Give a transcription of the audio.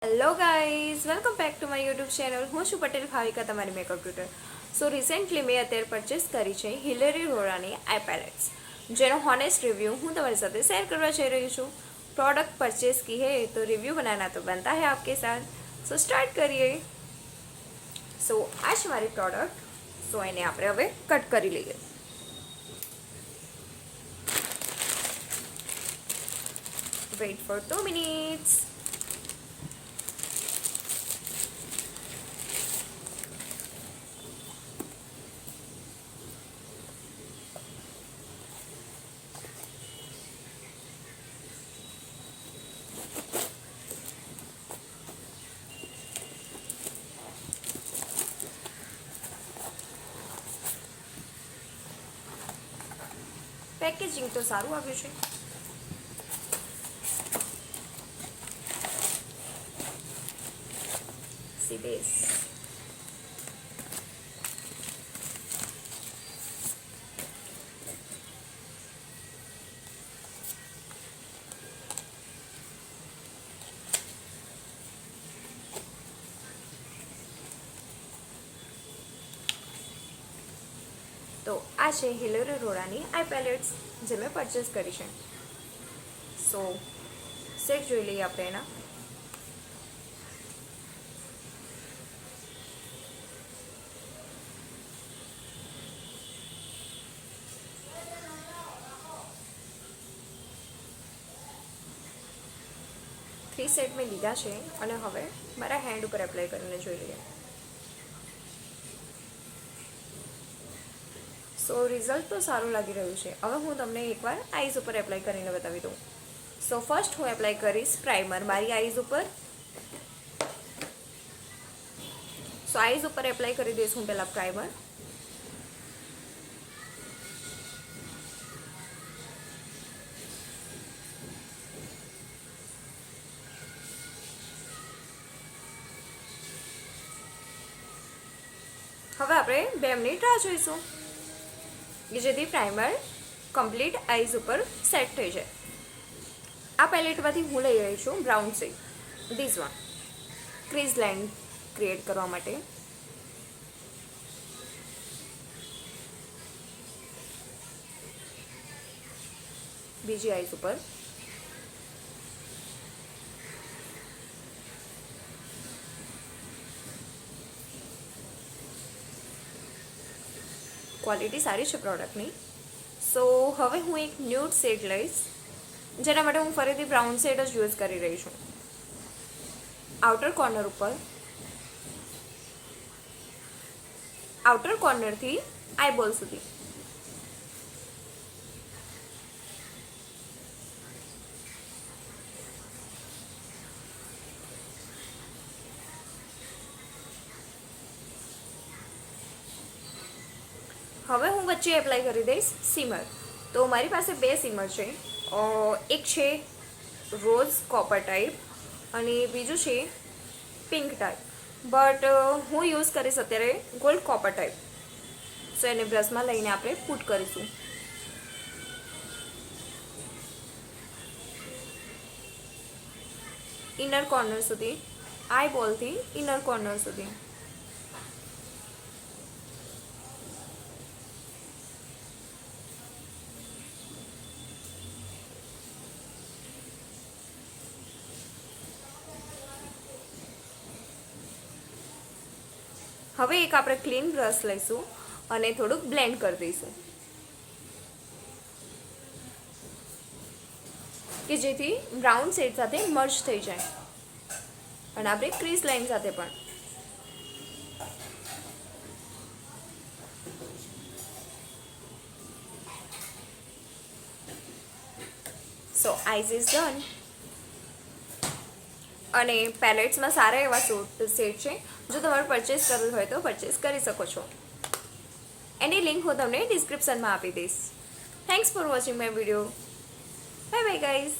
Hello guys, welcome back to my YouTube channel. હું છું પટેલ ભાવિકા, તમારી મેકઅપ ટ્યુટર. સો recently મેં અત્યારે પરચેસ કરી છે હિલેરી રોરાની આઈ પેલેટ્સ, જેનો હોનેસ્ટ રિવ્યू હું તમારી સાથે શેર કરવા જઈ રહી છું. प्रोडक्ट परचेज की है तो रिव्यू बनाना तो बनता है आपके साथ. सो स्टार्ट करिए. સો આ છે મારી પ્રોડક્ટ. સો એને આપણે હવે કટ કરી લઈએ. Weight four 2 minutes. પેકેજિંગ તો સારું આવ્યું છે. See this. તો આ છે હિલેરી રોરાની આઈ પેલેટ્સ જે મેં પરચેસ કરી છે. સો સેટ જોઈ લઈએ આપણે એના. થ્રી સેટ મેં લીધા છે અને હવે મારા હેન્ડ ઉપર એપ્લાય કરીને જોઈ લઈએ. સો રિઝલ્ટ તો સારું લાગી રહ્યું છે. હવે હું તમને એકવાર આઈઝ ઉપર એપ્લાય કરીને બતાવી દઉં. સો ફર્સ્ટ હું એપ્લાય કરીશ પ્રાઇમર મારી આઈઝ ઉપર. સો આઈઝ ઉપર એપ્લાય કરી દઈશ હું પહેલાં પ્રાઇમર. હવે આપણે 2 મિનિટ રાહ જોઈશું કે જેથી પ્રાઇમર કમ્પ્લીટ આઈઝ ઉપર સેટ થઈ જાય. આ પેલેટમાંથી હું લઈ રહી છું brown shade, this one, crease line create કરવા માટે. બીજી આઈઝ ઉપર ક્વોલિટી સારી છે પ્રોડક્ટની. સો હવે હું એક ન્યૂડ શેડ લઈશ, જેના માટે હું ફરીથી બ્રાઉન શેડ જ યુઝ કરી રહી છું. આઉટર કોર્નર ઉપર, આઉટર કોર્નરથી આઈબોલ સુધી. હવે હું વચ્ચે એપ્લાય કરી દઈશ સીમર. તો મારી પાસે 2 સીમર છે. એક છે રોઝ કોપર ટાઈપ અને બીજું છે પિંક ટાઈપ, બટ હું યુઝ કરીશ અત્યારે ગોલ્ડ કોપર ટાઈપ. સો એને બ્રશમાં લઈને આપણે પુટ કરીશું. ઇનર કોર્નર સુધી, આઈ બોલથી ઇનર કોર્નર સુધી. હવે એક આપણે ક્લીન બ્રશ લઈશું અને થોડુંક બ્લેન્ડ કરી દઈશું કે જેથી બ્રાઉન શેડ સાથે મર્જ થઈ જાય અને આપણે ક્રીઝ લાઇન સાથે પણ. સો આઈઝ ઇઝ ડન. અને પેલેટ્સમાં સારા એવા સેટ છે. જો તમારે પરચેસ કરવું હોય તો પરચેસ કરી શકો છો. એની લિંક હું તમને ડિસ્ક્રિપ્શનમાં આપી દઈશ. Thanks for watching my video. Bye bye guys.